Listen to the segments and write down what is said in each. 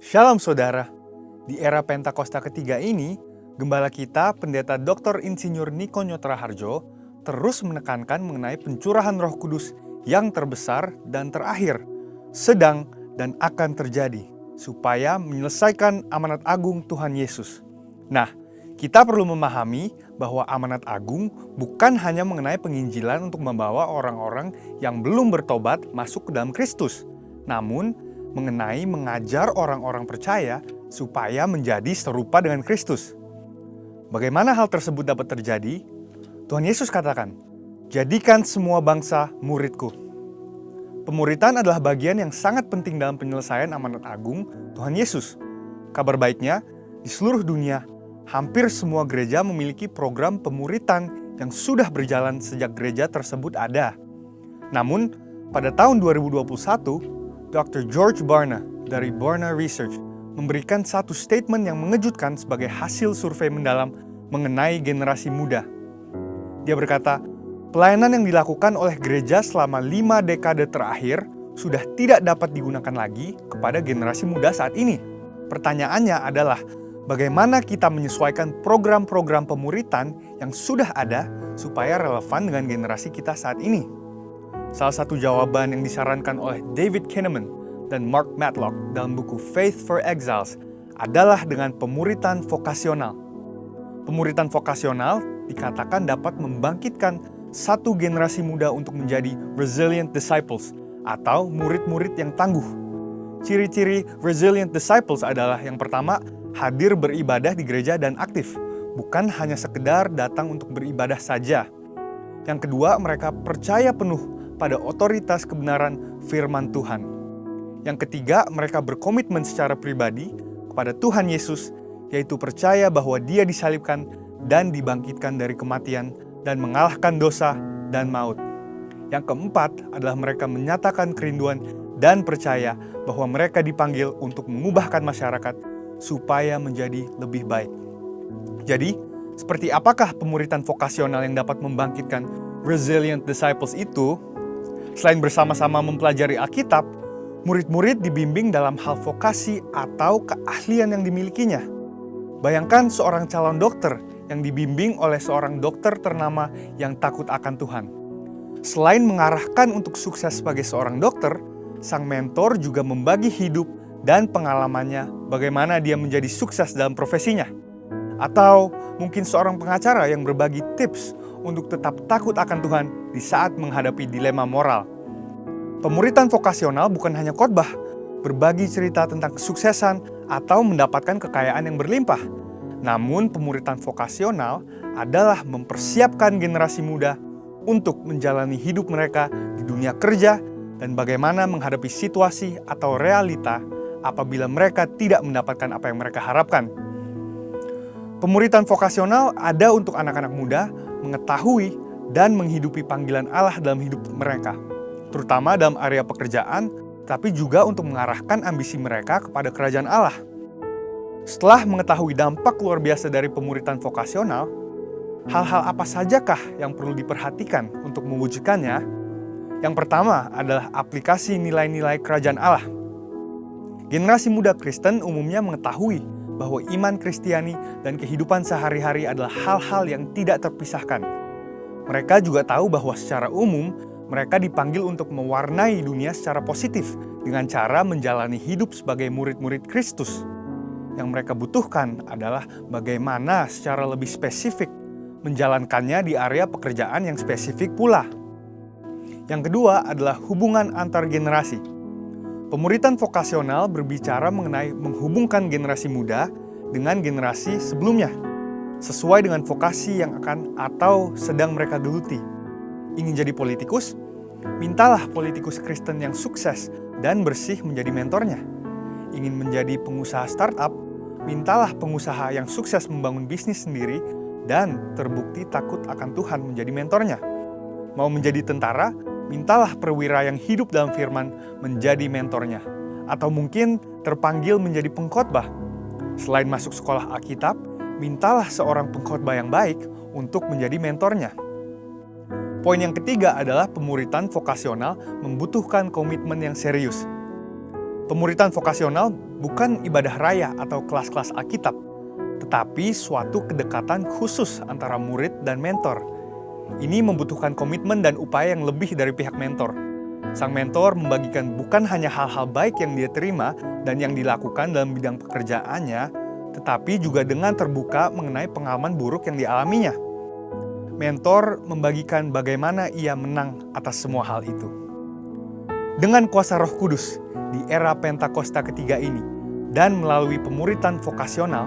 Shalom saudara, di era Pentakosta ketiga ini, Gembala kita, Pendeta Dr. Insinyur Niko Nyotraharjo, terus menekankan mengenai pencurahan Roh Kudus yang terbesar dan terakhir, sedang dan akan terjadi, supaya menyelesaikan amanat agung Tuhan Yesus. Nah, kita perlu memahami bahwa amanat agung bukan hanya mengenai penginjilan untuk membawa orang-orang yang belum bertobat masuk ke dalam Kristus, namun mengenai mengajar orang-orang percaya supaya menjadi serupa dengan Kristus. Bagaimana hal tersebut dapat terjadi? Tuhan Yesus katakan, "Jadikan semua bangsa muridku." Pemuritan adalah bagian yang sangat penting dalam penyelesaian amanat agung Tuhan Yesus. Kabar baiknya, di seluruh dunia, hampir semua gereja memiliki program pemuritan yang sudah berjalan sejak gereja tersebut ada. Namun, pada tahun 2021, Dr. George Barna dari Barna Research memberikan satu statement yang mengejutkan sebagai hasil survei mendalam mengenai generasi muda. Dia berkata, pelayanan yang dilakukan oleh gereja selama 5 dekade terakhir sudah tidak dapat digunakan lagi kepada generasi muda saat ini. Pertanyaannya adalah, bagaimana kita menyesuaikan program-program pemuritan yang sudah ada supaya relevan dengan generasi kita saat ini? Salah satu jawaban yang disarankan oleh David Kinnaman dan Mark Matlock dalam buku Faith for Exiles adalah dengan pemuritan vokasional. Pemuritan vokasional dikatakan dapat membangkitkan satu generasi muda untuk menjadi resilient disciples atau murid-murid yang tangguh. Ciri-ciri resilient disciples adalah yang pertama, hadir beribadah di gereja dan aktif, bukan hanya sekedar datang untuk beribadah saja. Yang kedua, mereka percaya penuh pada otoritas kebenaran firman Tuhan. Yang ketiga, mereka berkomitmen secara pribadi kepada Tuhan Yesus, yaitu percaya bahwa Dia disalibkan dan dibangkitkan dari kematian dan mengalahkan dosa dan maut. Yang keempat adalah mereka menyatakan kerinduan dan percaya bahwa mereka dipanggil untuk mengubahkan masyarakat supaya menjadi lebih baik. Jadi, seperti apakah pemuritan vokasional yang dapat membangkitkan resilient disciples itu? Selain bersama-sama mempelajari Alkitab, murid-murid dibimbing dalam hal vokasi atau keahlian yang dimilikinya. Bayangkan seorang calon dokter yang dibimbing oleh seorang dokter ternama yang takut akan Tuhan. Selain mengarahkan untuk sukses sebagai seorang dokter, sang mentor juga membagi hidup dan pengalamannya bagaimana dia menjadi sukses dalam profesinya. Atau mungkin seorang pengacara yang berbagi tips untuk tetap takut akan Tuhan di saat menghadapi dilema moral. Pemuritan vokasional bukan hanya khotbah, berbagi cerita tentang kesuksesan atau mendapatkan kekayaan yang berlimpah. Namun pemuritan vokasional adalah mempersiapkan generasi muda untuk menjalani hidup mereka di dunia kerja dan bagaimana menghadapi situasi atau realita apabila mereka tidak mendapatkan apa yang mereka harapkan. Pemuritan vokasional ada untuk anak-anak muda mengetahui dan menghidupi panggilan Allah dalam hidup mereka, terutama dalam area pekerjaan, tapi juga untuk mengarahkan ambisi mereka kepada kerajaan Allah. Setelah mengetahui dampak luar biasa dari pemuritan vokasional, hal-hal apa sajakah yang perlu diperhatikan untuk mewujudkannya? Yang pertama adalah aplikasi nilai-nilai kerajaan Allah. Generasi muda Kristen umumnya mengetahui bahwa iman Kristiani dan kehidupan sehari-hari adalah hal-hal yang tidak terpisahkan. Mereka juga tahu bahwa secara umum, mereka dipanggil untuk mewarnai dunia secara positif dengan cara menjalani hidup sebagai murid-murid Kristus. Yang mereka butuhkan adalah bagaimana secara lebih spesifik menjalankannya di area pekerjaan yang spesifik pula. Yang kedua adalah hubungan antar generasi. Pemuritan vokasional berbicara mengenai menghubungkan generasi muda dengan generasi sebelumnya, sesuai dengan vokasi yang akan atau sedang mereka geluti. Ingin jadi politikus? Mintalah politikus Kristen yang sukses dan bersih menjadi mentornya. Ingin menjadi pengusaha startup? Mintalah pengusaha yang sukses membangun bisnis sendiri dan terbukti takut akan Tuhan menjadi mentornya. Mau menjadi tentara? Mintalah perwira yang hidup dalam firman menjadi mentornya. Atau mungkin terpanggil menjadi pengkhotbah. Selain masuk sekolah Alkitab, mintalah seorang pengkhotbah yang baik untuk menjadi mentornya. Poin yang ketiga adalah pemuritan vokasional membutuhkan komitmen yang serius. Pemuritan vokasional bukan ibadah raya atau kelas-kelas Alkitab, tetapi suatu kedekatan khusus antara murid dan mentor. Ini membutuhkan komitmen dan upaya yang lebih dari pihak mentor. Sang mentor membagikan bukan hanya hal-hal baik yang dia terima dan yang dilakukan dalam bidang pekerjaannya, tetapi juga dengan terbuka mengenai pengalaman buruk yang dialaminya. Mentor membagikan bagaimana ia menang atas semua hal itu. Dengan kuasa Roh Kudus di era Pentakosta ketiga ini dan melalui pemuritan vokasional,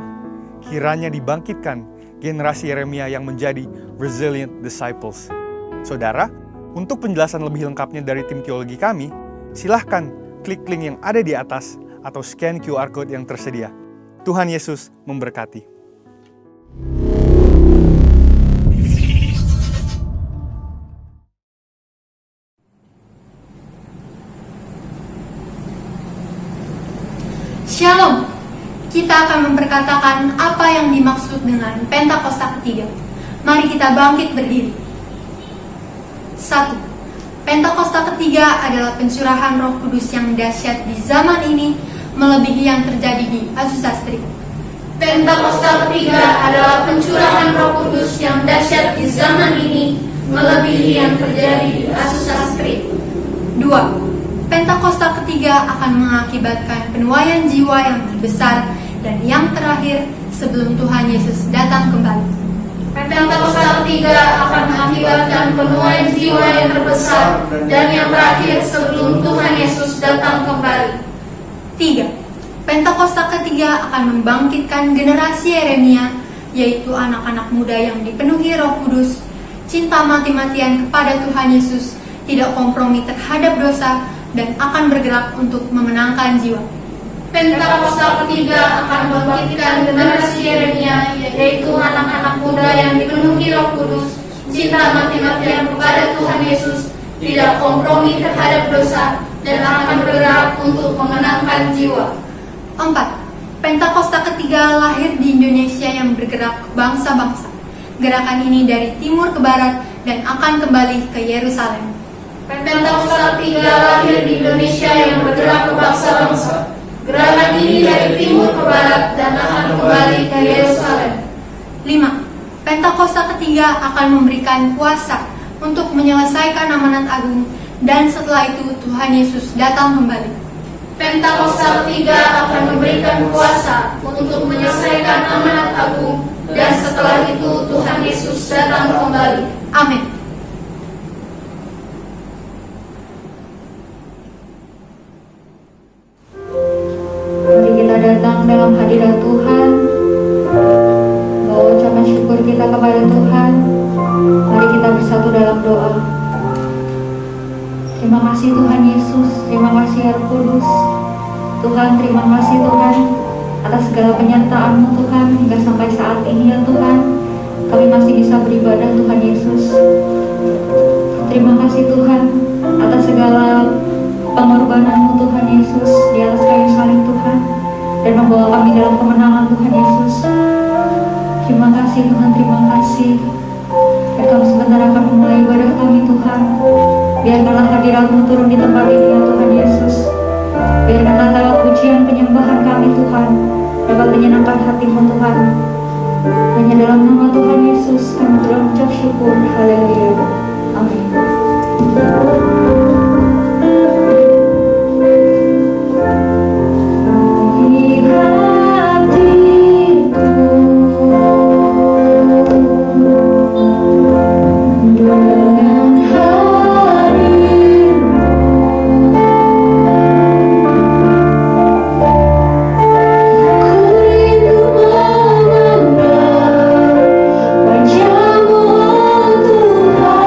kiranya dibangkitkan generasi Yeremia yang menjadi resilient disciples. Saudara, untuk penjelasan lebih lengkapnya dari tim teologi kami, silahkan klik link yang ada di atas atau scan QR Code yang tersedia. Tuhan Yesus memberkati. Shalom, kita akan memperkatakan apa yang dimaksud dengan Pentakosta ketiga. Mari kita bangkit berdiri. 1. Pentakosta ketiga adalah pencurahan Roh Kudus yang dahsyat di zaman ini, melebihi yang terjadi di Asusastri. Pentakosta ketiga adalah pencurahan Roh Kudus yang dahsyat di zaman ini, melebihi yang terjadi di Asusastri. 2. Pentakosta ketiga akan mengakibatkan penuaian jiwa yang besar dan yang terakhir sebelum Tuhan Yesus datang kembali. Pentakosta ketiga akan mengakibatkan penuaian jiwa yang terbesar dan yang terakhir sebelum Tuhan Yesus datang kembali. 3. Pentakosta ketiga akan membangkitkan generasi Yeremia, yaitu anak-anak muda yang dipenuhi Roh Kudus, cinta mati-matian kepada Tuhan Yesus, tidak kompromi terhadap dosa, dan akan bergerak untuk memenangkan jiwa. Pentakosta ketiga akan membangkitkan generasi Yeremia, yaitu anak-anak muda yang dipenuhi Roh Kudus, cinta mati-matian kepada Tuhan Yesus, tidak kompromi terhadap dosa, dan akan bergerak untuk memenangkan jiwa. 4. Pentakosta ketiga lahir di Indonesia yang bergerak ke bangsa-bangsa. Gerakan ini dari timur ke barat dan akan kembali ke Yerusalem. Pentakosta ketiga lahir di Indonesia yang bergerak ke bangsa-bangsa. Gerakan ini dari timur ke barat dan akan kembali ke Yerusalem. 5. Pentakosta ketiga akan memberikan kuasa untuk menyelesaikan amanat agung, dan setelah itu Tuhan Yesus datang kembali. Pentakosta ketiga akan memberikan kuasa untuk menyelesaikan amanat agung, dan setelah itu Tuhan Yesus datang kembali. Amin. Datang dalam hadirat Tuhan, bawa ucapan syukur kita kepada Tuhan. Mari kita bersatu dalam doa. Terima kasih Tuhan Yesus, terima kasih Roh Kudus. Tuhan, terima kasih Tuhan atas segala penyertaan-Mu Tuhan hingga sampai saat ini ya Tuhan. Kami masih bisa beribadah Tuhan Yesus. Terima kasih Tuhan atas segala pengorbanan-Mu Tuhan Yesus di atas kayu salib Tuhan, dan membawa kami dalam kemenangan Tuhan Yesus. Terima kasih Tuhan, terima kasih. Dan kami sebentar akan memulai ibadah kami Tuhan. Biarkanlah hadirat-Mu turun di tempat ini ya Tuhan Yesus. Biarkanlah lewat pujian penyembahan kami Tuhan dapat menyenangkan hati-Mu Tuhan. Hanya dalam nama Tuhan Yesus kami telah mengucap syukur. Haleluya. Amin. Wajah-Mu, oh Tuhan,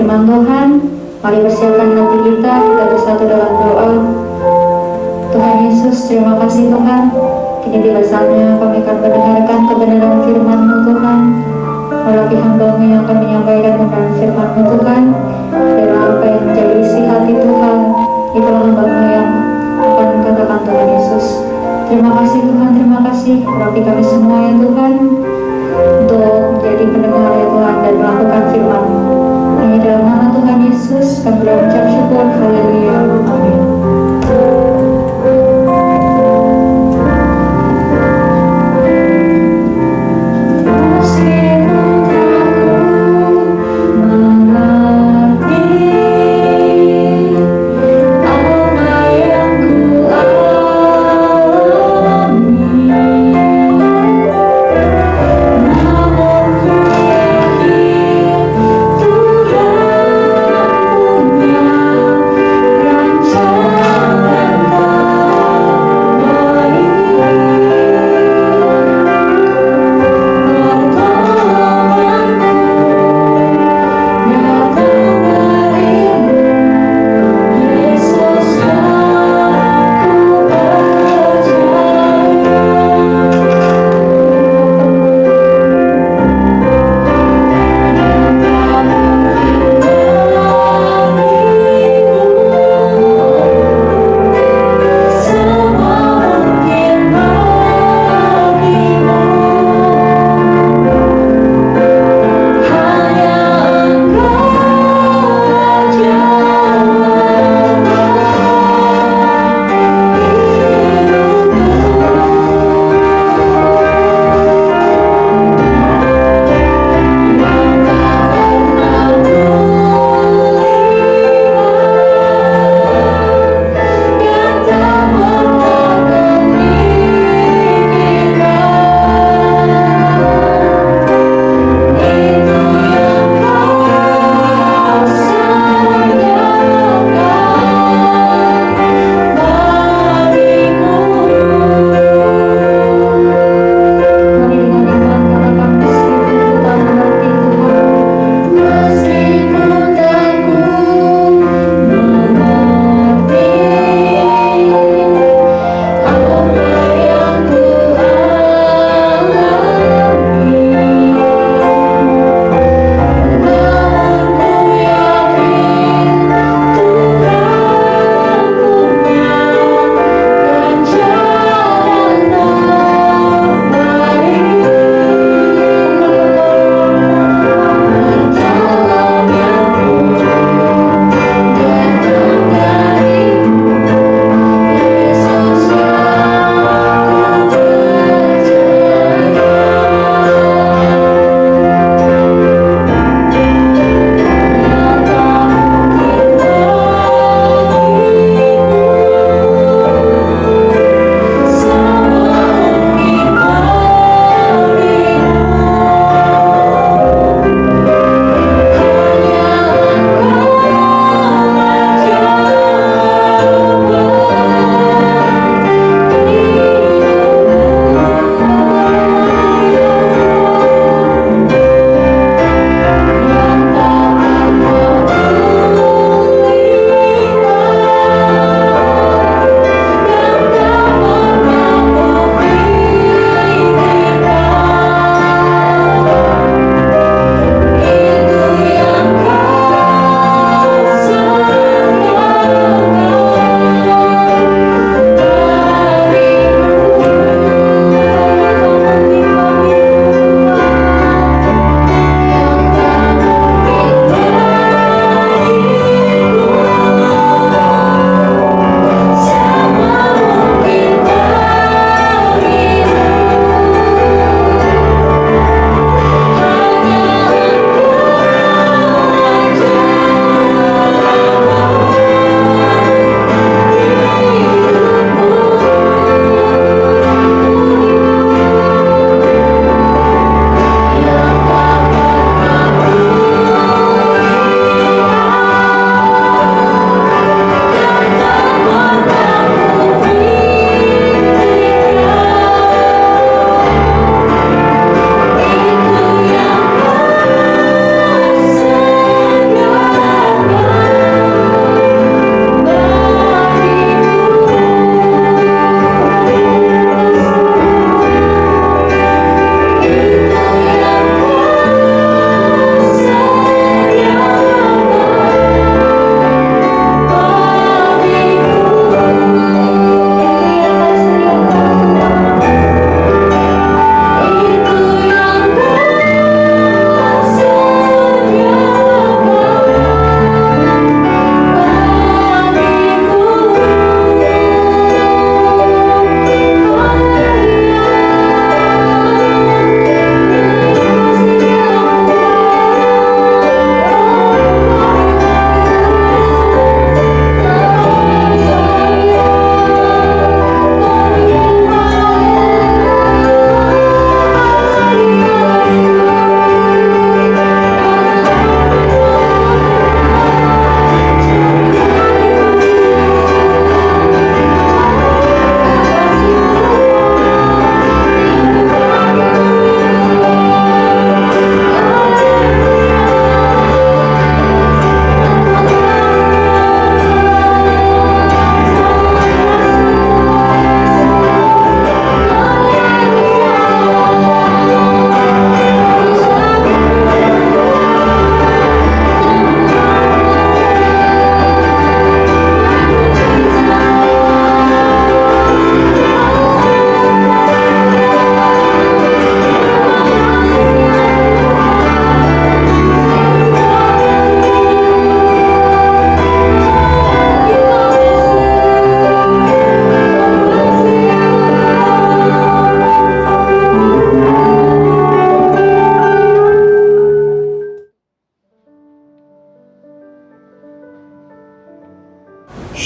firman Tuhan, mari persiapkan hati kita bersatu dalam doa. Tuhan Yesus, terima kasih Tuhan. Kini tiba saatnya kami akan mendengarkan kebenaran firman-Mu Tuhan. Melalui hamba-Mu yang akan menyampaikan kebenaran firman-Mu Tuhan, dan apa yang menjadi isi hati Tuhan, itulah hamba-Mu yang akan katakan Tuhan Yesus. Terima kasih Tuhan, terima kasih. Berarti kami semua ya Tuhan, untuk menjadi pendengar ya Tuhan dan melakukan firman-Mu. Hanya dalam nama Tuhan Yesus kami berucap syukur. Haleluya. Amin. Tuhan punya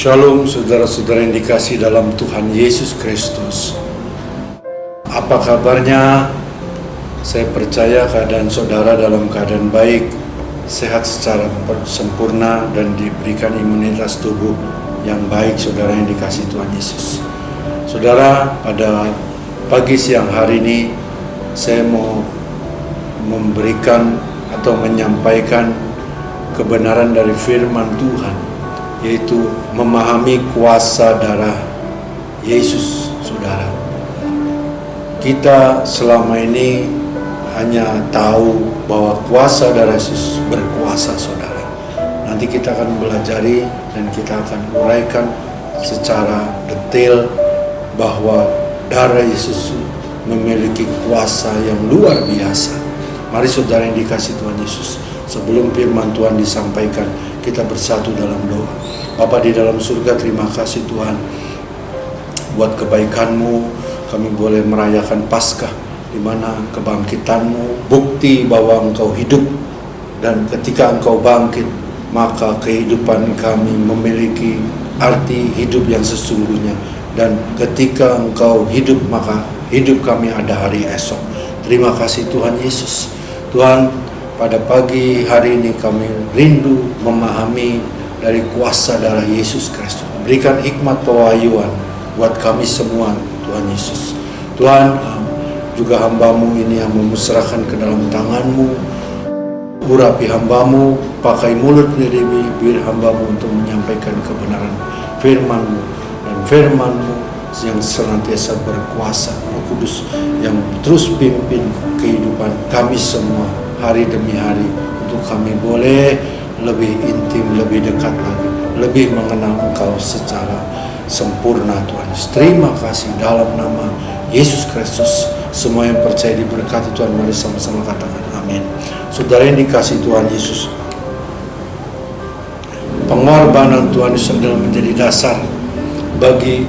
Shalom saudara-saudara yang dikasihi dalam Tuhan Yesus Kristus. Apa kabarnya? Saya percaya keadaan saudara dalam keadaan baik, sehat secara sempurna, dan diberikan imunitas tubuh yang baik, saudara yang dikasihi Tuhan Yesus. Saudara, pada pagi siang hari ini saya mau memberikan atau menyampaikan kebenaran dari firman Tuhan, yaitu memahami kuasa darah Yesus, saudara. Kita selama ini hanya tahu bahwa kuasa darah Yesus berkuasa, saudara. Nanti kita akan belajari dan kita akan uraikan secara detail bahwa darah Yesus memiliki kuasa yang luar biasa. Mari saudara yang dikasihi Tuhan Yesus, sebelum firman Tuhan disampaikan, kita bersatu dalam doa. Bapa di dalam surga, terima kasih Tuhan buat kebaikan-Mu. Kami boleh merayakan Paskah, di mana kebangkitan-Mu bukti bahwa Engkau hidup, dan ketika Engkau bangkit, maka kehidupan kami memiliki arti hidup yang sesungguhnya, dan ketika Engkau hidup, maka hidup kami ada hari esok. Terima kasih Tuhan Yesus. Tuhan, pada pagi hari ini kami rindu memahami dari kuasa darah Yesus Kristus. Berikan hikmat pewahyuan buat kami semua, Tuhan Yesus. Tuhan, juga hamba-Mu ini yang memusrahkan ke dalam tangan-Mu. Urapi hamba-Mu, pakai mulut bibir hamba-Mu untuk menyampaikan kebenaran firman-Mu, dan firman-Mu yang senantiasa berkuasa, Roh Kudus yang terus pimpin kehidupan kami semua hari demi hari, untuk kami boleh lebih intim, lebih dekat lagi, lebih mengenal Engkau secara sempurna, Tuhan Yesus. Terima kasih dalam nama Yesus Kristus. Semua yang percaya diberkati Tuhan, mari sama-sama katakan amin. Saudara yang dikasihi Tuhan Yesus, pengorbanan Tuhan Yesus adalah menjadi dasar bagi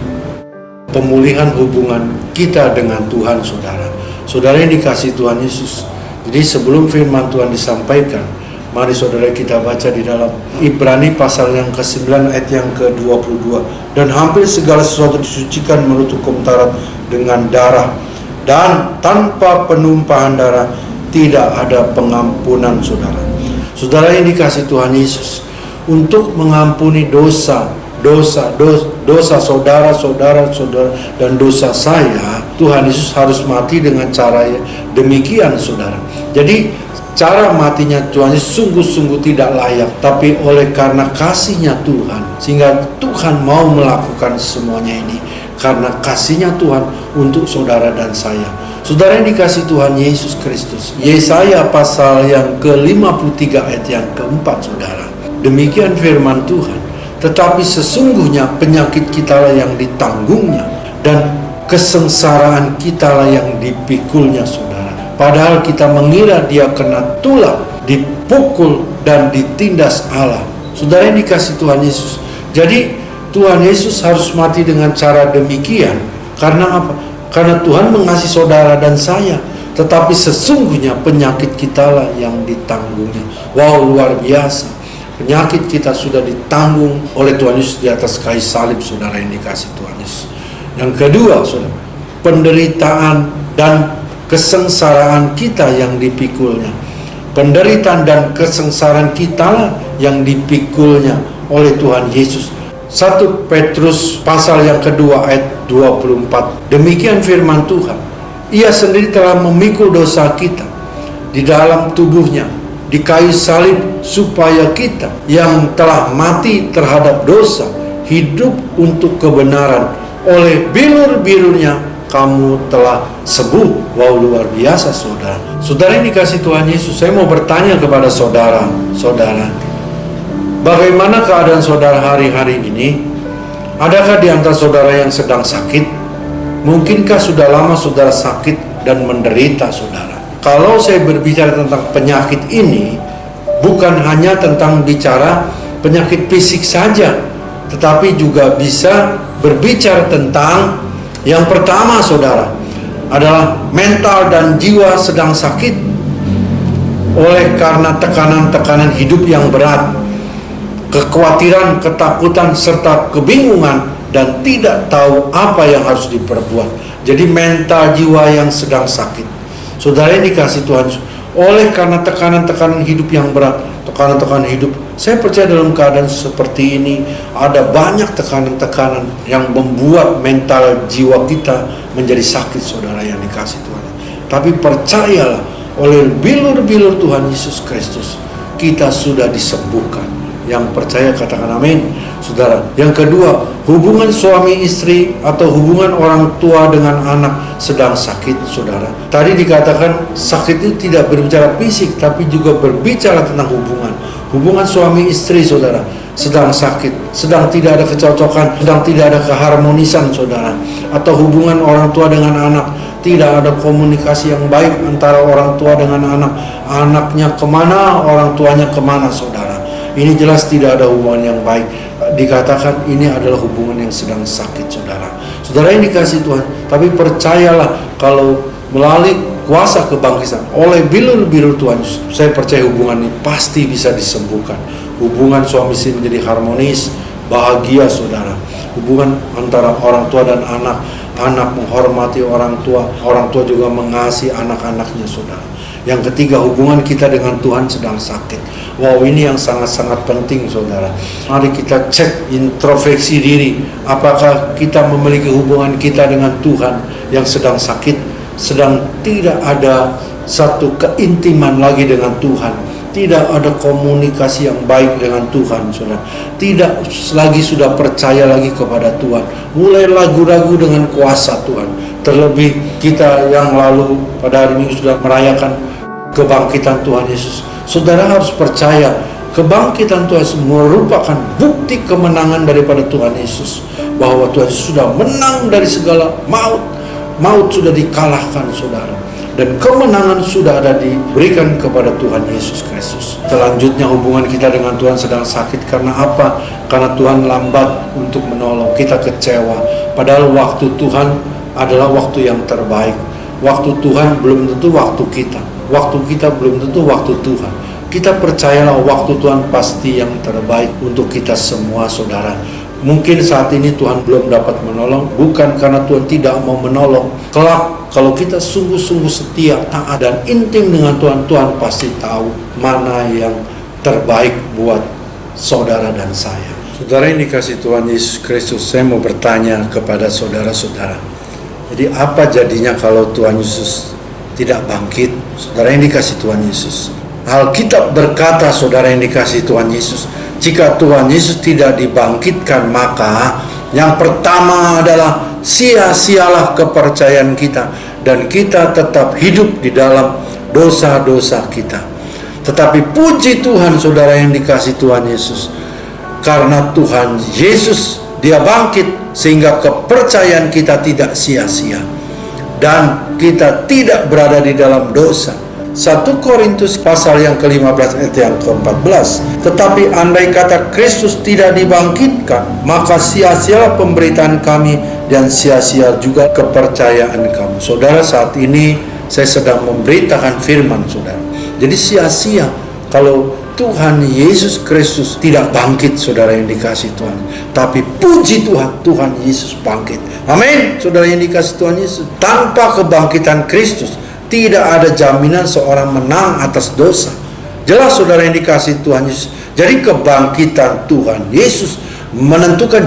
pemulihan hubungan kita dengan Tuhan, saudara. Saudara yang dikasihi Tuhan Yesus, jadi sebelum firman Tuhan disampaikan, mari saudara kita baca di dalam Ibrani pasal yang ke-9 ayat yang ke-22. Dan hampir segala sesuatu disucikan menurut hukum Taurat dengan darah, dan tanpa penumpahan darah tidak ada pengampunan, saudara. Saudara yang dikasihi Tuhan Yesus, untuk mengampuni dosa saudara, dan dosa saya, Tuhan Yesus harus mati dengan cara demikian, saudara. Jadi cara matinya Tuhan Yesus sungguh-sungguh tidak layak, tapi oleh karena kasihnya Tuhan, sehingga Tuhan mau melakukan semuanya ini karena kasihnya Tuhan untuk saudara dan saya. Saudara yang dikasihi Tuhan Yesus Kristus, Yesaya pasal yang ke-53 ayat yang ke-4, saudara. Demikian firman Tuhan. Tetapi sesungguhnya penyakit kitalah yang ditanggungnya, dan kesengsaraan kitalah yang dipikulnya, saudara. Padahal kita mengira dia kena tulah, dipukul, dan ditindas Allah. Saudara yang dikasihi Tuhan Yesus. Jadi Tuhan Yesus harus mati dengan cara demikian. Karena apa? Karena Tuhan mengasihi saudara dan saya. Tetapi sesungguhnya penyakit kitalah yang ditanggungnya. Wow, luar biasa. Penyakit kita sudah ditanggung oleh Tuhan Yesus di atas kayu salib, saudara yang dikasihi Tuhan Yesus. Yang kedua, saudara, penderitaan dan kesengsaraan kita yang dipikulnya. Penderitaan dan kesengsaraan kita yang dipikulnya oleh Tuhan Yesus. 1 Petrus pasal yang kedua ayat 24. Demikian firman Tuhan. Ia sendiri telah memikul dosa kita di dalam tubuhnya di kayu salib, supaya kita yang telah mati terhadap dosa hidup untuk kebenaran. Oleh bilur-bilurnya kamu telah sembuh. Wow, luar biasa, saudara. Saudara yang dikasihi Tuhan Yesus, saya mau bertanya kepada saudara, bagaimana keadaan saudara hari-hari ini? Adakah di antara saudara yang sedang sakit? Mungkinkah sudah lama saudara sakit dan menderita, saudara? Kalau saya berbicara tentang penyakit ini, bukan hanya tentang bicara penyakit fisik saja, tetapi juga bisa berbicara tentang yang pertama, saudara, adalah mental dan jiwa sedang sakit oleh karena tekanan-tekanan hidup yang berat. kekhawatiran, ketakutan, serta kebingungan, dan tidak tahu apa yang harus diperbuat. Jadi mental jiwa yang sedang sakit. Saudara yang dikasih Tuhan, oleh karena tekanan-tekanan hidup yang berat, tekanan-tekanan hidup, saya percaya dalam keadaan seperti ini ada banyak tekanan-tekanan yang membuat mental jiwa kita menjadi sakit, saudara yang dikasih Tuhan. Tapi percayalah, oleh bilur-bilur Tuhan Yesus Kristus kita sudah disembuhkan. Yang percaya katakan amin, saudara. Yang kedua, hubungan suami istri atau hubungan orang tua dengan anak sedang sakit, saudara. Tadi dikatakan sakit itu tidak berbicara fisik, tapi juga berbicara tentang hubungan suami istri, saudara, sedang sakit, sedang tidak ada kecocokan, sedang tidak ada keharmonisan, saudara. Atau hubungan orang tua dengan anak, tidak ada komunikasi yang baik antara orang tua dengan anak. Anaknya kemana, orang tuanya kemana, saudara. Ini jelas tidak ada hubungan yang baik. Dikatakan ini adalah hubungan yang sedang sakit, saudara. Saudara yang dikasih Tuhan, tapi percayalah kalau melalui kuasa kebangkitan oleh bilur-bilur Tuhan, saya percaya hubungan ini pasti bisa disembuhkan. Hubungan suami istri menjadi harmonis, bahagia, saudara. Hubungan antara orang tua dan anak, anak menghormati orang tua juga mengasihi anak-anaknya, saudara. Yang ketiga, hubungan kita dengan Tuhan sedang sakit. Wow, ini yang sangat-sangat penting, saudara. Mari kita cek introspeksi diri. Apakah kita memiliki hubungan kita dengan Tuhan yang sedang sakit, sedang tidak ada satu keintiman lagi dengan Tuhan, tidak ada komunikasi yang baik dengan Tuhan, saudara. Tidak lagi sudah percaya lagi kepada Tuhan, mulai ragu-ragu dengan kuasa Tuhan. Terlebih kita yang lalu pada hari Minggu sudah merayakan kebangkitan Tuhan Yesus. Saudara harus percaya kebangkitan Tuhan Yesus merupakan bukti kemenangan daripada Tuhan Yesus, bahwa Tuhan Yesus sudah menang dari segala maut. Maut sudah dikalahkan, saudara, dan kemenangan sudah ada diberikan kepada Tuhan Yesus Kristus. Selanjutnya, hubungan kita dengan Tuhan sedang sakit karena apa? Karena Tuhan lambat untuk menolong. Kita kecewa, padahal waktu Tuhan adalah waktu yang terbaik. Waktu Tuhan belum tentu waktu kita, waktu kita belum tentu waktu Tuhan. Kita percayalah waktu Tuhan pasti yang terbaik untuk kita semua, saudara. Mungkin saat ini Tuhan belum dapat menolong, bukan karena Tuhan tidak mau menolong. Kelak kalau kita sungguh-sungguh setia, taat, dan intim dengan Tuhan, Tuhan pasti tahu mana yang terbaik buat saudara dan saya. Saudara yang dikasih Tuhan Yesus Kristus, saya mau bertanya kepada saudara-saudara. Jadi apa jadinya kalau Tuhan Yesus tidak bangkit? Saudara yang dikasih Tuhan Yesus, Alkitab berkata, saudara yang dikasih Tuhan Yesus, jika Tuhan Yesus tidak dibangkitkan, maka yang pertama adalah sia-sialah kepercayaan kita, dan kita tetap hidup di dalam dosa-dosa kita. Tetapi puji Tuhan, saudara yang dikasih Tuhan Yesus, karena Tuhan Yesus Dia bangkit, sehingga kepercayaan kita tidak sia-sia dan kita tidak berada di dalam dosa. 1 Korintus pasal yang ke-15 ayat yang ke-14. Tetapi andai kata Kristus tidak dibangkitkan, maka sia-sialah pemberitaan kami dan sia-sia juga kepercayaan kamu. Saudara, saat ini saya sedang memberitakan firman, saudara. Jadi sia-sia kalau Tuhan Yesus Kristus tidak bangkit, saudara yang dikasih Tuhan. Tapi puji Tuhan, Tuhan Yesus bangkit. Amin, saudara yang dikasih Tuhan Yesus. Tanpa kebangkitan Kristus, tidak ada jaminan seorang menang atas dosa. Jelas, saudara yang dikasih Tuhan Yesus. Jadi kebangkitan Tuhan Yesus menentukan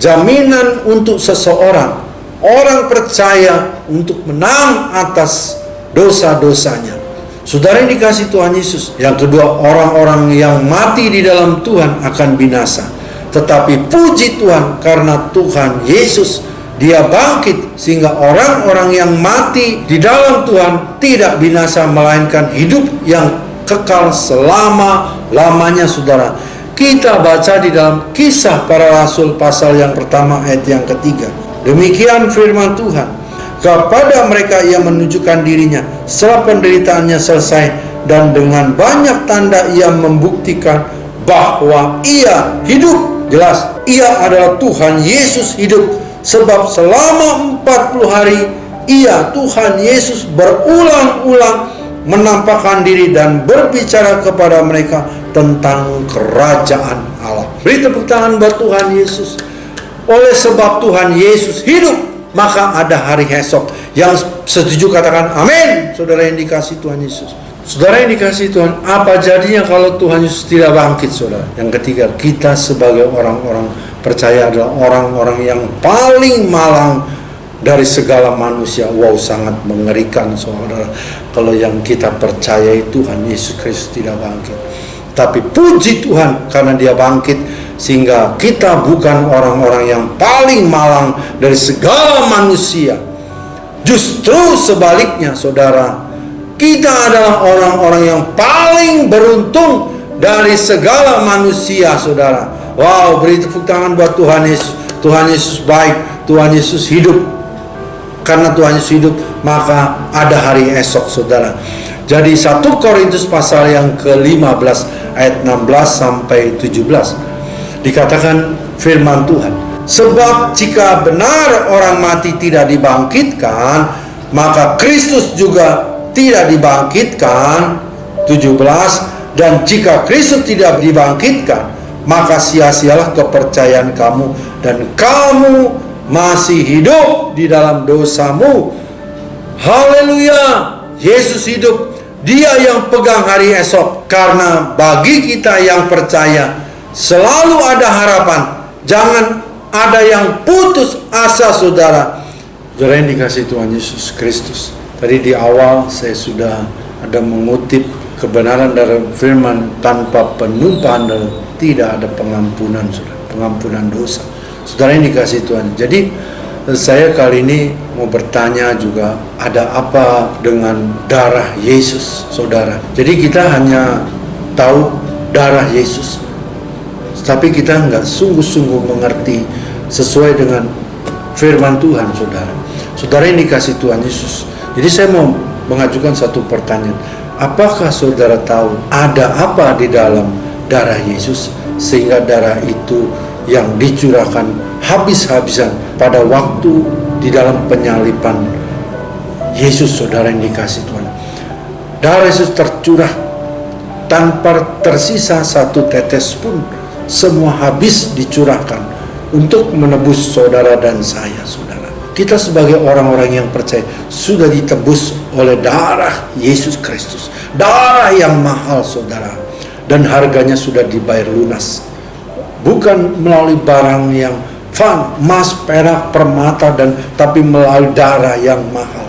jaminan untuk seseorang, orang percaya, untuk menang atas dosa-dosanya. Saudara yang dikasih Tuhan Yesus. Yang kedua, orang-orang yang mati di dalam Tuhan akan binasa. Tetapi puji Tuhan, karena Tuhan Yesus Dia bangkit, sehingga orang-orang yang mati di dalam Tuhan tidak binasa, melainkan hidup yang kekal selama-lamanya, saudara. Kita baca di dalam Kisah Para Rasul pasal yang pertama ayat yang ketiga. Demikian firman Tuhan. Kepada mereka Ia menunjukkan dirinya setelah penderitaannya selesai, dan dengan banyak tanda Ia membuktikan bahwa Ia hidup. Jelas, Ia adalah Tuhan Yesus hidup. Sebab selama 40 hari Ia, Tuhan Yesus, berulang-ulang menampakkan diri dan berbicara kepada mereka tentang kerajaan Allah. Beri tepuk tangan buat Tuhan Yesus. Oleh sebab Tuhan Yesus hidup, maka ada hari esok. Yang setuju katakan amin. Saudara yang dikasihi Tuhan Yesus. Saudara yang dikasihi Tuhan, apa jadinya kalau Tuhan Yesus tidak bangkit, saudara? Yang ketiga, kita sebagai orang-orang percaya adalah orang-orang yang paling malang dari segala manusia. Wow, sangat mengerikan, saudara, kalau yang kita percayai Tuhan Yesus Kristus tidak bangkit. Tapi puji Tuhan karena dia bangkit, sehingga kita bukan orang-orang yang paling malang dari segala manusia. Justru sebaliknya, saudara, kita adalah orang-orang yang paling beruntung dari segala manusia, saudara. Wow, beri tepuk tangan buat Tuhan Yesus. Tuhan Yesus baik, Tuhan Yesus hidup. Karena Tuhan Yesus hidup, maka ada hari esok, saudara. Jadi 1 Korintus pasal yang ke-15 ayat 16 sampai 17 dikatakan firman Tuhan, sebab jika benar orang mati tidak dibangkitkan, maka Kristus juga tidak dibangkitkan. 17, dan jika Kristus tidak dibangkitkan, maka sia-sialah kepercayaan kamu, dan kamu masih hidup di dalam dosamu. Haleluya, Yesus hidup, dia yang pegang hari esok. Karena bagi kita yang percaya selalu ada harapan. Jangan ada yang putus asa, saudara. Saudara yang dikasihi Tuhan Yesus Kristus, tadi di awal saya sudah ada mengutip kebenaran dari firman, tanpa penumpahan darah tidak ada pengampunan, saudara, pengampunan dosa. Saudara yang dikasihi Tuhan, jadi saya kali ini mau bertanya juga, ada apa dengan darah Yesus, saudara? Jadi kita hanya tahu darah Yesus, tapi kita nggak sungguh-sungguh mengerti sesuai dengan firman Tuhan, saudara. Saudara yang dikasihi Tuhan Yesus, jadi saya mau mengajukan satu pertanyaan. Apakah saudara tahu ada apa di dalam darah Yesus, sehingga darah itu yang dicurahkan habis-habisan pada waktu di dalam penyaliban Yesus, saudara yang dikasihi Tuhan? Darah Yesus tercurah tanpa tersisa satu tetes pun, semua habis dicurahkan untuk menebus saudara dan saya, saudara. Kita sebagai orang-orang yang percaya sudah ditebus oleh darah Yesus Kristus, darah yang mahal, saudara, dan harganya sudah dibayar lunas. Bukan melalui barang yang emas, perak, permata, tapi melalui darah yang mahal.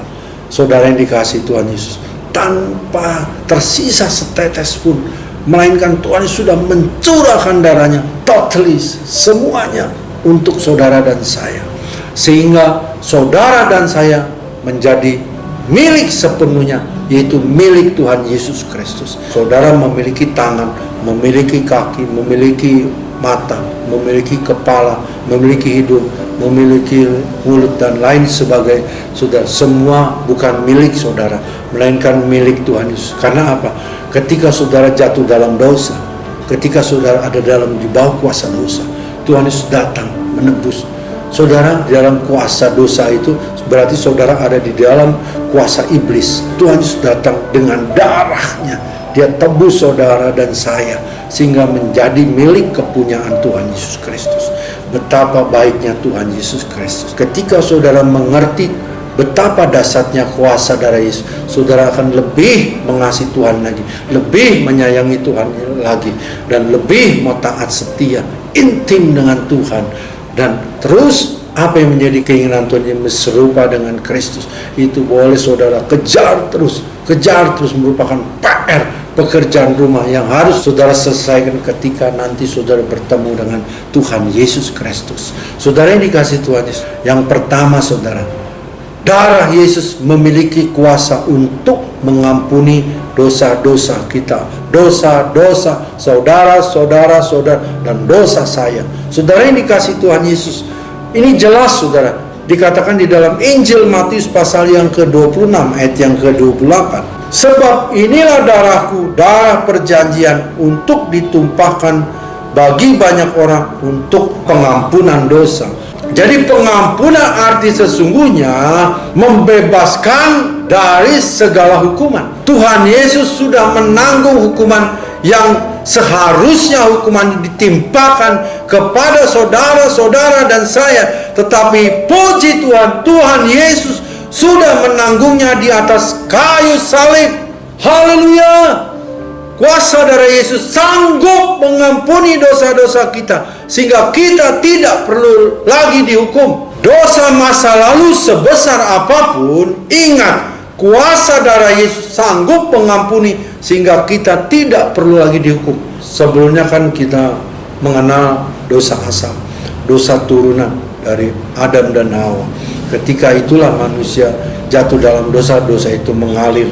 Saudara yang dikasihi Tuhan Yesus, tanpa tersisa setetes pun, melainkan Tuhan sudah mencurahkan darahnya totally, semuanya untuk saudara dan saya, sehingga saudara dan saya menjadi milik sepenuhnya, yaitu milik Tuhan Yesus Kristus. Saudara memiliki tangan, memiliki kaki, memiliki mata, memiliki kepala, memiliki hidung, memiliki mulut, dan lain sebagainya. Saudara, semua bukan milik saudara, melainkan milik Tuhan Yesus. Karena apa? Ketika saudara jatuh dalam dosa, ketika saudara ada di bawah kuasa dosa, Tuhan Yesus datang menebus saudara. Di dalam kuasa dosa itu berarti saudara ada di dalam kuasa iblis. Tuhan Yesus datang dengan darahnya, dia tebus saudara dan saya, sehingga menjadi milik kepunyaan Tuhan Yesus Kristus. Betapa baiknya Tuhan Yesus Kristus. Ketika saudara mengerti betapa dahsyatnya kuasa darah Yesus, saudara akan lebih mengasihi Tuhan lagi, lebih menyayangi Tuhan lagi, dan lebih mau taat setia, intim dengan Tuhan. Dan terus apa yang menjadi keinginan Tuhan yang serupa dengan Kristus, itu boleh saudara kejar terus merupakan PR, pekerjaan rumah yang harus saudara selesaikan ketika nanti saudara bertemu dengan Tuhan Yesus Kristus. Saudara yang dikasihi Tuhan Yesus, yang pertama, saudara, darah Yesus memiliki kuasa untuk mengampuni dosa-dosa kita, dosa-dosa saudara, dan dosa saya. Saudara yang dikasihi Tuhan Yesus, ini jelas, saudara, dikatakan di dalam Injil Matius pasal yang ke-26 ayat yang ke-28. Sebab inilah darahku, darah perjanjian, untuk ditumpahkan bagi banyak orang untuk pengampunan dosa. Jadi pengampunan arti sesungguhnya membebaskan dari segala hukuman. Tuhan Yesus sudah menanggung hukuman yang Seharusnya hukuman ditimpakan kepada saudara-saudara dan saya, tetapi puji Tuhan, Tuhan Yesus sudah menanggungnya di atas kayu salib. Haleluya! Kuasa darah Yesus sanggup mengampuni dosa-dosa kita, sehingga kita tidak perlu lagi dihukum. Dosa masa lalu sebesar apapun, ingat, kuasa darah Yesus sanggup mengampuni sehingga kita tidak perlu lagi dihukum. Sebelumnya kan kita mengenal dosa asal, dosa turunan dari Adam dan Hawa. Ketika itulah manusia jatuh dalam dosa, dosa itu mengalir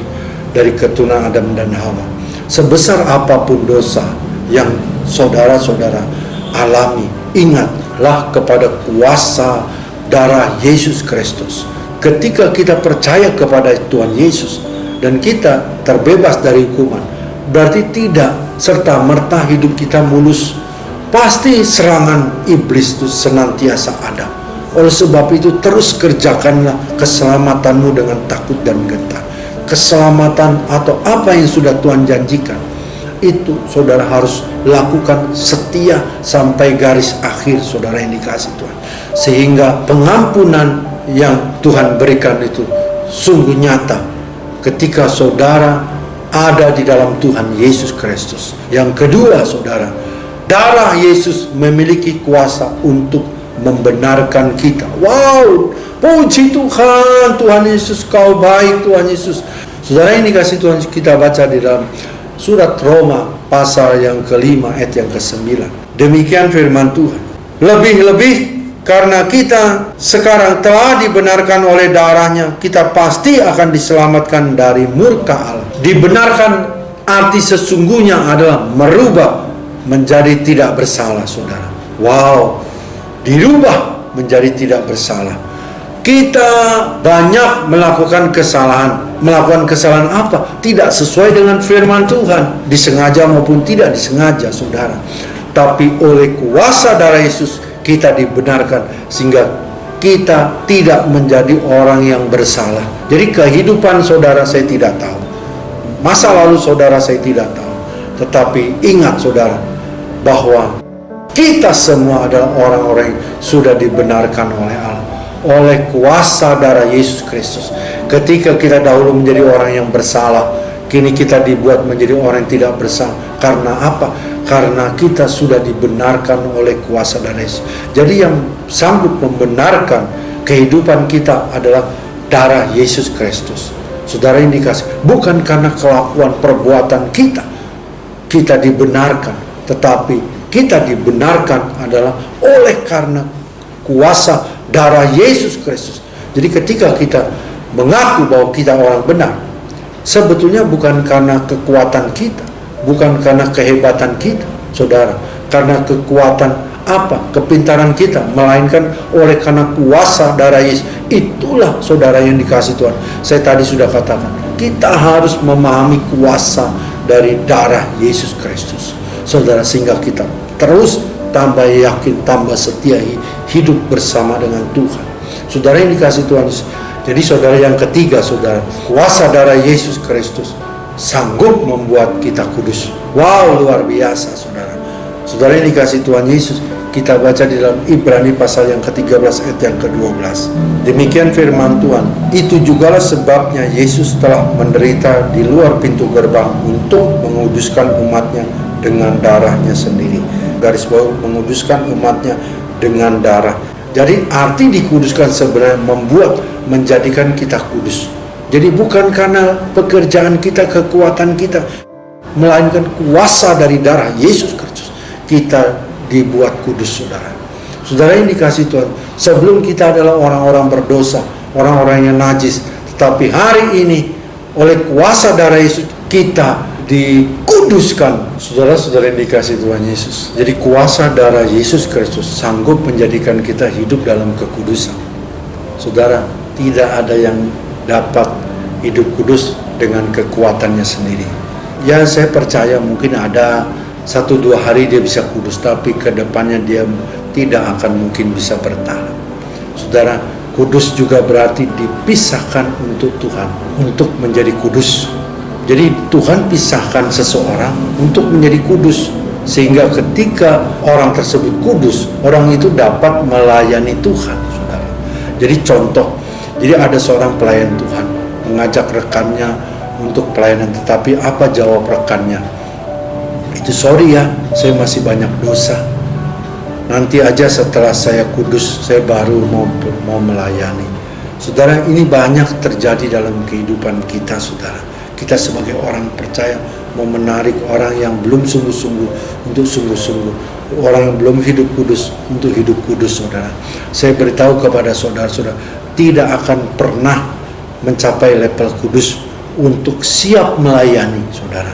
dari keturunan Adam dan Hawa. Sebesar apapun dosa yang saudara-saudara alami, ingatlah kepada kuasa darah Yesus Kristus. Ketika kita percaya kepada Tuhan Yesus dan kita terbebas dari hukuman, berarti tidak serta-merta hidup kita mulus. Pasti serangan iblis itu senantiasa ada. Oleh sebab itu terus kerjakanlah keselamatanmu dengan takut dan gentar. Keselamatan atau apa yang sudah Tuhan janjikan, itu saudara harus lakukan setia sampai garis akhir, saudara yang dikasih Tuhan. Sehingga pengampunan yang Tuhan berikan itu sungguh nyata ketika saudara ada di dalam Tuhan Yesus Kristus. Yang kedua, saudara, darah Yesus memiliki kuasa untuk membenarkan kita. Wow, puji Tuhan, Tuhan Yesus, kau baik Tuhan Yesus. Saudara yang dikasih Tuhan, kita baca di dalam surat Roma pasal yang ke-5 ayat yang ke-9. Demikian firman Tuhan. Lebih-lebih karena kita sekarang telah dibenarkan oleh darahnya, kita pasti akan diselamatkan dari murka Allah. Dibenarkan arti sesungguhnya adalah merubah menjadi tidak bersalah, saudara. Wow, dirubah menjadi tidak bersalah. Kita banyak melakukan kesalahan. Melakukan kesalahan apa? Tidak sesuai dengan firman Tuhan, disengaja maupun tidak disengaja, saudara. Tapi oleh kuasa darah Yesus kita dibenarkan sehingga kita tidak menjadi orang yang bersalah. Jadi kehidupan saudara saya tidak tahu, masa lalu saudara saya tidak tahu. Tetapi ingat saudara, bahwa kita semua adalah orang-orang yang sudah dibenarkan oleh Allah, oleh kuasa darah Yesus Kristus. Ketika kita dahulu menjadi orang yang bersalah, kini kita dibuat menjadi orang yang tidak bersalah. Karena apa? Karena kita sudah dibenarkan oleh kuasa darah Yesus. Jadi yang sanggup membenarkan kehidupan kita adalah darah Yesus Kristus. Saudara yang dikasih, bukan karena kelakuan perbuatan kita dibenarkan, tetapi kita dibenarkan adalah oleh karena kuasa darah Yesus Kristus. Jadi ketika kita mengaku bahwa kita orang benar, sebetulnya bukan karena kekuatan kita, bukan karena kehebatan kita, saudara, karena kekuatan apa? Kepintaran kita, melainkan oleh karena kuasa darah Yesus. Itulah saudara yang dikasih Tuhan. Saya tadi sudah katakan, kita harus memahami kuasa dari darah Yesus Kristus, saudara, sehingga kita terus tambah yakin, tambah setia hidup bersama dengan Tuhan. Saudara yang dikasih Tuhan. Jadi saudara yang ketiga, saudara, kuasa darah Yesus Kristus sanggup membuat kita kudus. Wow, luar biasa, saudara. Saudara yang dikasih Tuhan Yesus, kita baca di dalam Ibrani pasal yang ke-13 ayat yang ke-12. Demikian firman Tuhan. Itu jugalah sebabnya Yesus telah menderita di luar pintu gerbang untuk menguduskan umatnya dengan darahnya sendiri. Garis bawah, menguduskan umatnya dengan darah. Jadi arti dikuduskan sebenarnya membuat, menjadikan kita kudus. Jadi bukan karena pekerjaan kita, kekuatan kita, melainkan kuasa dari darah Yesus Kristus. Kita dibuat kudus, saudara. Saudara yang dikasih Tuhan, sebelum kita adalah orang-orang berdosa, orang-orang yang najis, tetapi hari ini oleh kuasa darah Yesus kita dikuduskan. Saudara-saudara yang dikasih Tuhan Yesus, jadi kuasa darah Yesus Kristus sanggup menjadikan kita hidup dalam kekudusan. Saudara, tidak ada yang dapat hidup kudus dengan kekuatannya sendiri. Ya, saya percaya mungkin ada 1-2 hari dia bisa kudus, tapi kedepannya dia tidak akan mungkin bisa bertahan. Saudara, kudus juga berarti dipisahkan untuk Tuhan, untuk menjadi kudus. Jadi Tuhan pisahkan seseorang untuk menjadi kudus, sehingga ketika orang tersebut kudus, orang itu dapat melayani Tuhan, saudara. Jadi contoh, jadi ada seorang pelayan Tuhan mengajak rekannya untuk pelayanan, tetapi apa jawab rekannya? Itu, sorry ya, saya masih banyak dosa. Nanti aja setelah saya kudus, saya baru mau melayani. Saudara, ini banyak terjadi dalam kehidupan kita, saudara. Kita sebagai orang percaya mau menarik orang yang belum sungguh-sungguh untuk sungguh-sungguh, orang yang belum hidup kudus untuk hidup kudus, saudara. Saya beritahu kepada saudara-saudara, tidak akan pernah mencapai level kudus untuk siap melayani, saudara.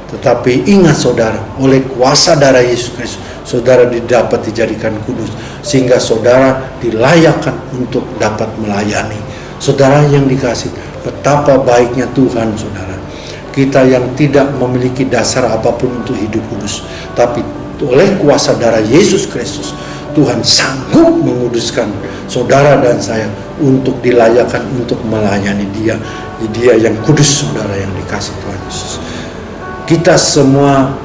Tetapi ingat, saudara, oleh kuasa darah Yesus Kristus, saudara dapat dijadikan kudus, sehingga saudara dilayakkan untuk dapat melayani. Saudara yang dikasih, betapa baiknya Tuhan, saudara. Kita yang tidak memiliki dasar apapun untuk hidup kudus, tapi oleh kuasa darah Yesus Kristus, Tuhan sanggup menguduskan saudara dan saya untuk dilayakkan untuk melayani Dia. Dia yang kudus, saudara yang dikasih Tuhan Yesus. Kita semua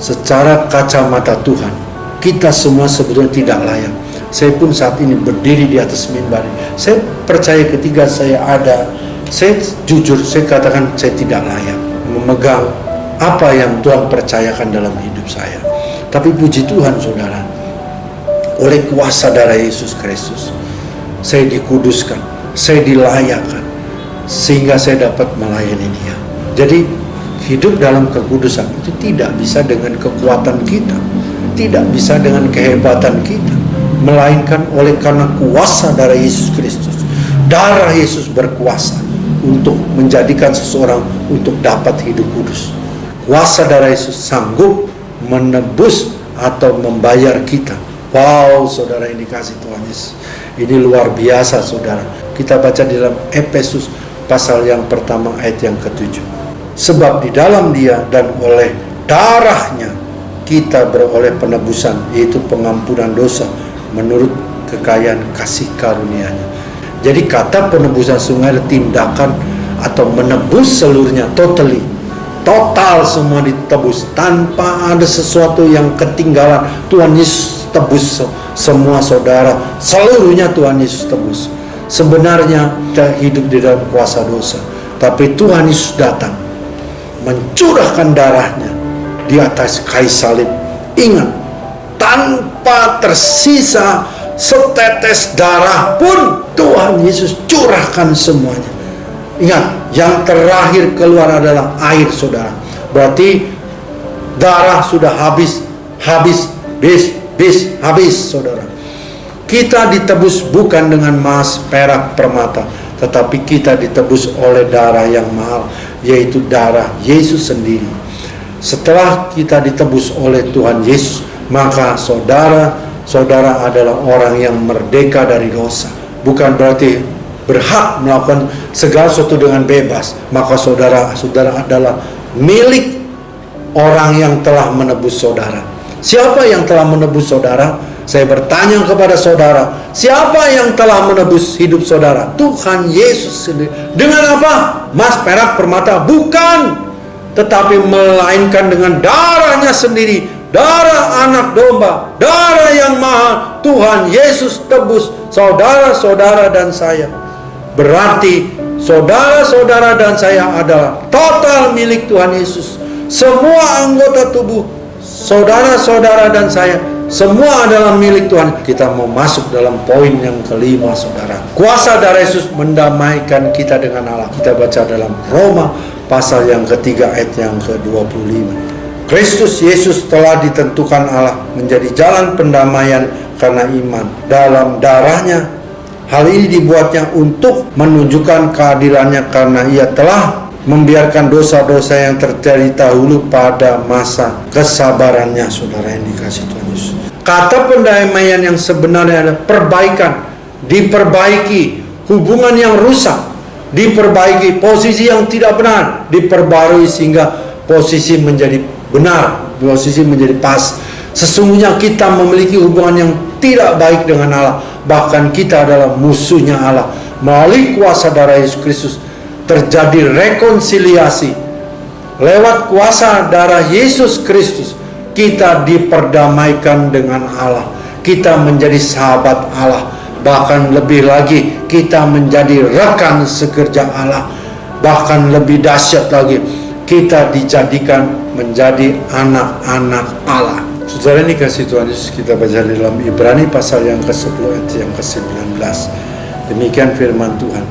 secara kacamata Tuhan, kita semua sebetulnya tidak layak. Saya pun saat ini berdiri di atas mimbar. Saya percaya ketika saya ada, saya jujur, saya katakan saya tidak layak memegang apa yang Tuhan percayakan dalam hidup saya. Tapi puji Tuhan, saudara, oleh kuasa darah Yesus Kristus, saya dikuduskan, saya dilayakkan, sehingga saya dapat melayani Dia. Jadi hidup dalam kekudusan itu tidak bisa dengan kekuatan kita, tidak bisa dengan kehebatan kita, melainkan oleh karena kuasa darah Yesus Kristus. Darah Yesus berkuasa untuk menjadikan seseorang untuk dapat hidup kudus. Kuasa darah Yesus sanggup menebus atau membayar kita. Wow, saudara yang dikasih Tuhan Yesus, ini luar biasa, saudara. Kita baca di dalam Efesus pasal yang pertama ayat yang ke-7. Sebab di dalam Dia dan oleh darahnya kita beroleh penebusan, yaitu pengampunan dosa menurut kekayaan kasih karunia-Nya. Jadi kata penebusan sungguh ada tindakan atau menebus seluruhnya, total semua ditebus tanpa ada sesuatu yang ketinggalan. Tuhan Yesus tebus semua, saudara, seluruhnya Tuhan Yesus tebus. Sebenarnya kita hidup di dalam kuasa dosa, tapi Tuhan Yesus datang mencurahkan darahnya di atas kayu salib. Ingat, tanpa tersisa setetes darah pun Tuhan Yesus curahkan semuanya. Ingat, yang terakhir keluar adalah air, saudara. Berarti darah sudah habis, saudara. Kita ditebus bukan dengan emas, perak, permata, tetapi kita ditebus oleh darah yang mahal, yaitu darah Yesus sendiri. Setelah kita ditebus oleh Tuhan Yesus, maka saudara adalah orang yang merdeka dari dosa. Bukan berarti berhak melakukan segala sesuatu dengan bebas. Maka saudara adalah milik orang yang telah menebus saudara. Siapa yang telah menebus saudara? Saya bertanya kepada saudara, siapa yang telah menebus hidup saudara? Tuhan Yesus sendiri. Dengan apa? Emas, perak, permata? Bukan. Tetapi melainkan dengan darahnya sendiri, darah anak domba, darah yang mahal. Tuhan Yesus tebus saudara-saudara dan saya. Berarti saudara-saudara dan saya adalah total milik Tuhan Yesus. Semua anggota tubuh saudara-saudara dan saya, semua adalah milik Tuhan. Kita mau masuk dalam poin yang kelima, saudara. Kuasa darah Yesus mendamaikan kita dengan Allah. Kita baca dalam Roma pasal yang ketiga ayat yang ke-25. Kristus Yesus telah ditentukan Allah menjadi jalan pendamaian karena iman dalam darahnya. Hal ini dibuatnya untuk menunjukkan keadilannya karena Ia telah membiarkan dosa-dosa yang terjadi dahulu pada masa kesabarannya, saudara yang dikasih Tuhan Yesus. Kata pendamaian yang sebenarnya adalah perbaikan, diperbaiki hubungan yang rusak, diperbaiki posisi yang tidak benar, diperbarui sehingga posisi menjadi benar, posisi menjadi pas. Sesungguhnya kita memiliki hubungan yang tidak baik dengan Allah, bahkan kita adalah musuhnya Allah. Melalui kuasa darah Yesus Kristus terjadi rekonsiliasi lewat kuasa darah Yesus Kristus, kita diperdamaikan dengan Allah. Kita menjadi sahabat Allah. Bahkan lebih lagi, kita menjadi rekan sekerja Allah. Bahkan lebih dahsyat lagi, kita dijadikan menjadi anak-anak Allah. Saudara ini kasih Tuhan Yesus, kita baca di dalam Ibrani pasal yang ke-10 ayat yang ke-19. Demikian firman Tuhan.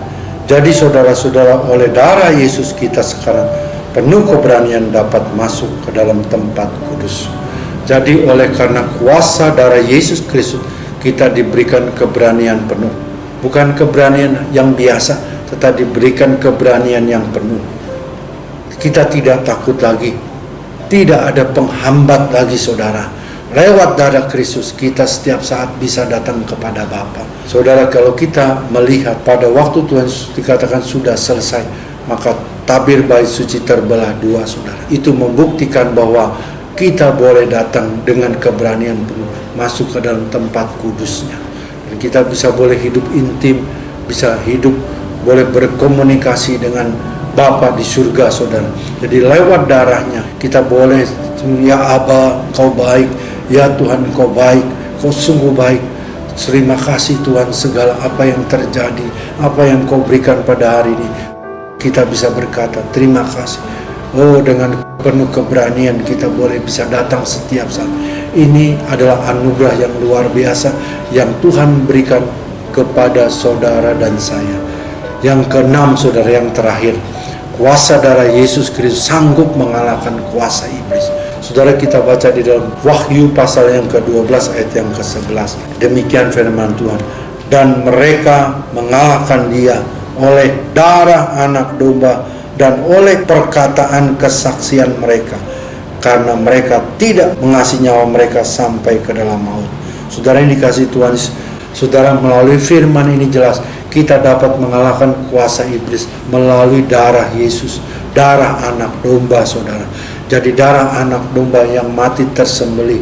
Jadi saudara-saudara, oleh darah Yesus kita sekarang penuh keberanian dapat masuk ke dalam tempat kudus. Jadi oleh karena kuasa darah Yesus Kristus, kita diberikan keberanian penuh. Bukan keberanian yang biasa, tetapi diberikan keberanian yang penuh. Kita tidak takut lagi. Tidak ada penghambat lagi, saudara. Lewat darah Kristus, kita setiap saat bisa datang kepada Bapa. Saudara, kalau kita melihat pada waktu Tuhan Yesus dikatakan sudah selesai, maka tabir bait suci terbelah dua, saudara. Itu membuktikan bahwa kita boleh datang dengan keberanian penuh masuk ke dalam tempat kudusnya. Dan kita boleh hidup intim, bisa hidup, boleh berkomunikasi dengan Bapa di surga, saudara. Jadi lewat darahnya kita boleh, ya Aba, Kau baik, ya Tuhan Kau baik, Kau sungguh baik. Terima kasih Tuhan, segala apa yang terjadi, apa yang Kau berikan pada hari ini, kita bisa berkata terima kasih. Oh, dengan penuh keberanian kita boleh bisa datang setiap saat. Ini adalah anugerah yang luar biasa yang Tuhan berikan kepada saudara dan saya. Yang keenam, saudara, yang terakhir, kuasa darah Yesus Kristus sanggup mengalahkan kuasa iblis. Saudara, kita baca di dalam Wahyu pasal yang ke-12 ayat yang ke-11. Demikian firman Tuhan. Dan mereka mengalahkan dia oleh darah anak domba dan oleh perkataan kesaksian mereka, karena mereka tidak mengasihi nyawa mereka sampai ke dalam maut. Saudara, yang dikasihi Tuhan, saudara, melalui firman ini jelas kita dapat mengalahkan kuasa iblis melalui darah Yesus, darah anak domba, saudara. Jadi darah anak domba yang mati tersembelih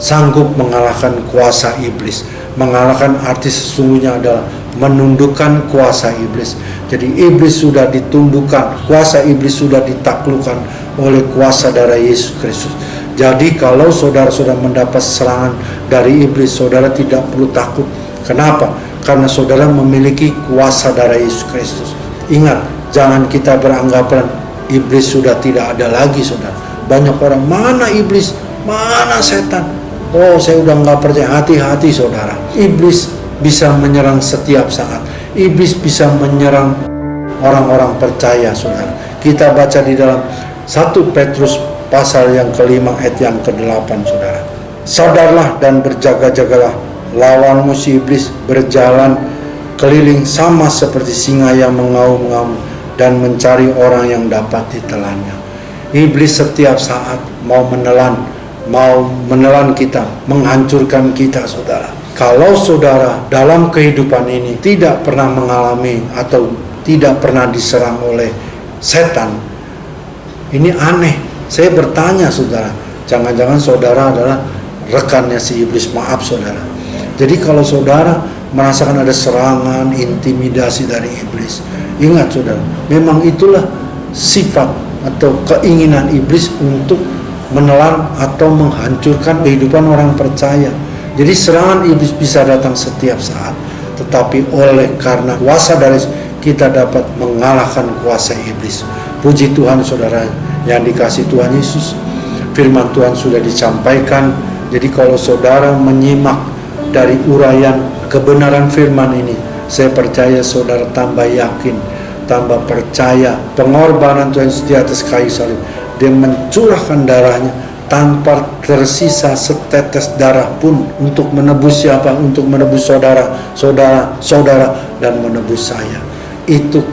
sanggup mengalahkan kuasa iblis. Mengalahkan arti sesungguhnya adalah menundukkan kuasa iblis. Jadi iblis sudah ditundukkan, kuasa iblis sudah ditaklukkan oleh kuasa darah Yesus Kristus. Jadi kalau saudara sudah mendapat serangan dari iblis, saudara tidak perlu takut. Kenapa? Karena saudara memiliki kuasa darah Yesus Kristus. Ingat, jangan kita beranggapan iblis sudah tidak ada lagi, saudara. Banyak orang, mana iblis, mana setan? Oh, saya udah nggak percaya. Hati-hati, saudara. Iblis bisa menyerang setiap saat. Iblis bisa menyerang orang-orang percaya, saudara. Kita baca di dalam 1 Petrus pasal yang ke-5 ayat yang ke-8, saudara. Sadarlah dan berjaga-jagalah, lawanmu si iblis berjalan keliling sama seperti singa yang mengaum-ngaum dan mencari orang yang dapat ditelannya. Iblis setiap saat mau menelan kita, menghancurkan kita, saudara. Kalau saudara dalam kehidupan ini tidak pernah mengalami atau tidak pernah diserang oleh setan, ini aneh. Saya bertanya, saudara, jangan-jangan saudara adalah rekannya si iblis. Maaf, saudara. Jadi kalau saudara merasakan ada serangan, intimidasi dari iblis, ingat, saudara, memang itulah sifat atau keinginan iblis untuk menelan atau menghancurkan kehidupan orang percaya. Jadi serangan iblis bisa datang setiap saat, tetapi oleh karena kuasa dari kita dapat mengalahkan kuasa iblis. Puji Tuhan, saudara yang dikasihi Tuhan Yesus. Firman Tuhan sudah disampaikan. Jadi kalau saudara menyimak dari uraian kebenaran firman ini, saya percaya saudara tambah yakin, tambah percaya pengorbanan Tuhan Yesus di atas kayu salib. Dia mencurahkan darahnya tanpa tersisa setetes darah pun untuk menebus siapa? Untuk menebus saudara, dan menebus saya. Itu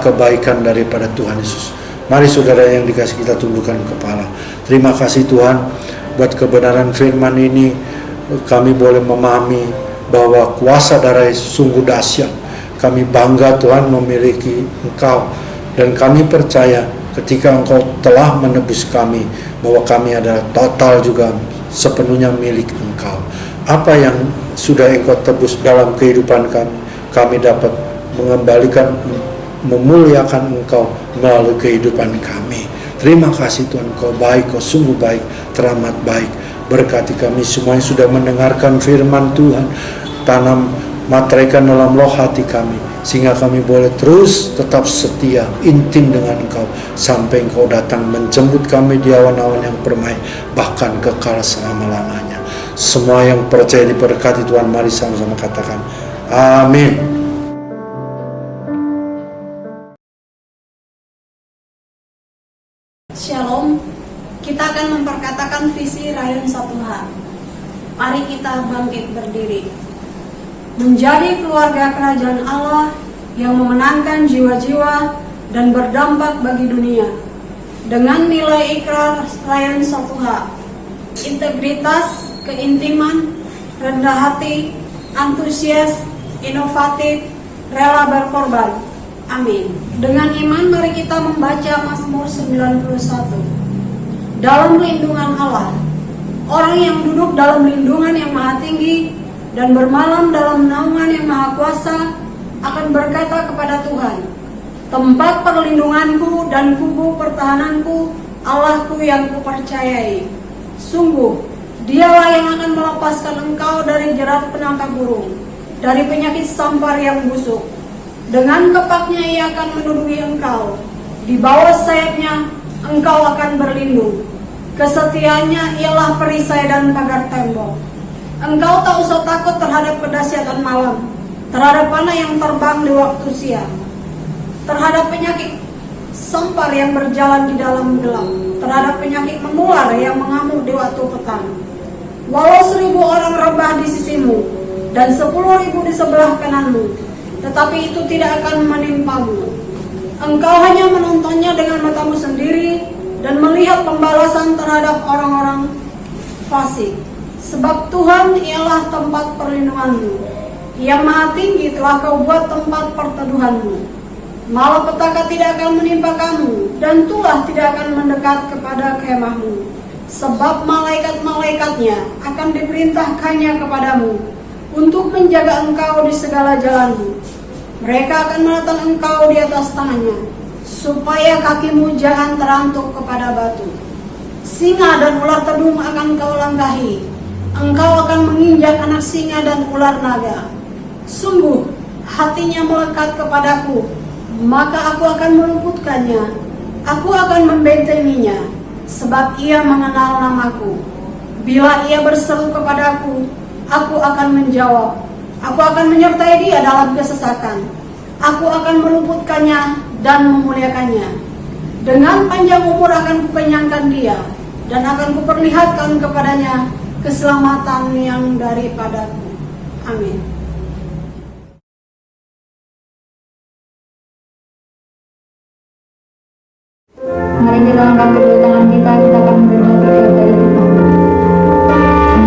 kebaikan daripada Tuhan Yesus. Mari saudara yang dikasih, kita tundukkan kepala. Terima kasih Tuhan buat kebenaran firman ini. Kami boleh memahami bahwa kuasa darah Yesus sungguh dahsyat. Kami bangga Tuhan memiliki Engkau, dan kami percaya ketika Engkau telah menebus kami, bahwa kami adalah total juga sepenuhnya milik Engkau. Apa yang sudah Engkau tebus dalam kehidupan kami, kami dapat mengembalikan memuliakan Engkau melalui kehidupan kami. Terima kasih Tuhan, Kau baik, Kau sungguh baik, teramat baik. Berkati kami semua yang sudah mendengarkan firman Tuhan, tanam materaikan dalam loh hati kami, sehingga kami boleh terus tetap setia, intim dengan Engkau, sampai Engkau datang menjemput kami di awan-awan yang permai, bahkan kekal selama-lamanya. Semua yang percaya diberkati Tuhan, mari sama-sama katakan, amin. Shalom, kita akan memperkatakan visi Rayon 1H. Mari kita bangkit berdiri. Menjadi keluarga kerajaan Allah yang memenangkan jiwa-jiwa dan berdampak bagi dunia. Dengan nilai ikrar Rayon 1H, integritas, keintiman, rendah hati, antusias, inovatif, rela berkorban. Amin. Dengan iman mari kita membaca Mazmur 91. Dalam lindungan Allah, orang yang duduk dalam lindungan yang maha tinggi dan bermalam dalam naungan yang maha kuasa akan berkata kepada Tuhan, tempat perlindunganku dan kubu pertahananku, Allahku yang kupercayai. Sungguh, Dialah yang akan melepaskan engkau dari jerat penangkap burung, dari penyakit sampar yang busuk. Dengan kepaknya ia akan menuduhi engkau, di bawah sayapnya engkau akan berlindung. Kesetiaannya ialah perisai dan pagar tembok. Engkau tak usah takut terhadap kedahsyatan malam, terhadap panah yang terbang di waktu siang, terhadap penyakit sampar yang berjalan di dalam gelap, terhadap penyakit menular yang mengamuk di waktu petang. Walau 1000 orang rebah di sisimu dan 10.000 di sebelah kananmu, tetapi itu tidak akan menimpamu. Engkau hanya menontonnya dengan matamu sendiri dan melihat pembalasan terhadap orang-orang fasik. Sebab Tuhan ialah tempat perlindunganmu, Ia maha tinggi telah kau buat tempat perteduhanmu. Malapetaka tidak akan menimpa kamu, dan tulah tidak akan mendekat kepada kemahmu. Sebab malaikat-malaikatnya akan diperintahkannya kepadamu untuk menjaga engkau di segala jalanmu. Mereka akan menatang engkau di atas tangannya, supaya kakimu jangan terantuk kepada batu. Singa dan ular tedung akan kau langgahi. Engkau akan menginjak anak singa dan ular naga. Sungguh, hatinya melekat kepadaku, maka aku akan meluputkannya. Aku akan membentenginya, sebab ia mengenal namaku. Bila ia berseru kepadaku, aku akan menjawab. Aku akan menyertai dia dalam kesesakan. Aku akan meluputkannya dan memuliakannya. Dengan panjang umur akan kukenyangkan dia, dan akan kuperlihatkan kepadanya keselamatan yang daripadaku. Amin. Mari kita angkat kedua tangan kita akan menerima berkat dari Tuhan. Amin.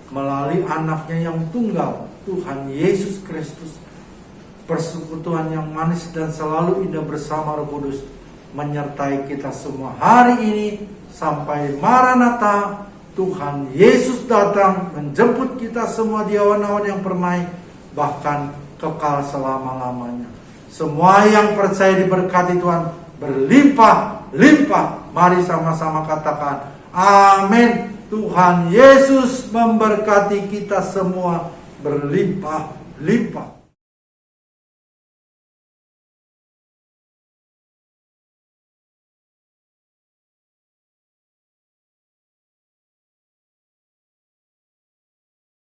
melalui anaknya yang tunggal, Tuhan Yesus Kristus, persekutuan yang manis dan selalu indah bersama Roh Kudus menyertai kita semua hari ini sampai Maranatha. Tuhan Yesus datang menjemput kita semua di awan-awan yang permai, bahkan kekal selama-lamanya. Semua yang percaya diberkati Tuhan berlimpah-limpah. Mari sama-sama katakan amin. Tuhan Yesus memberkati kita semua berlimpah-limpah.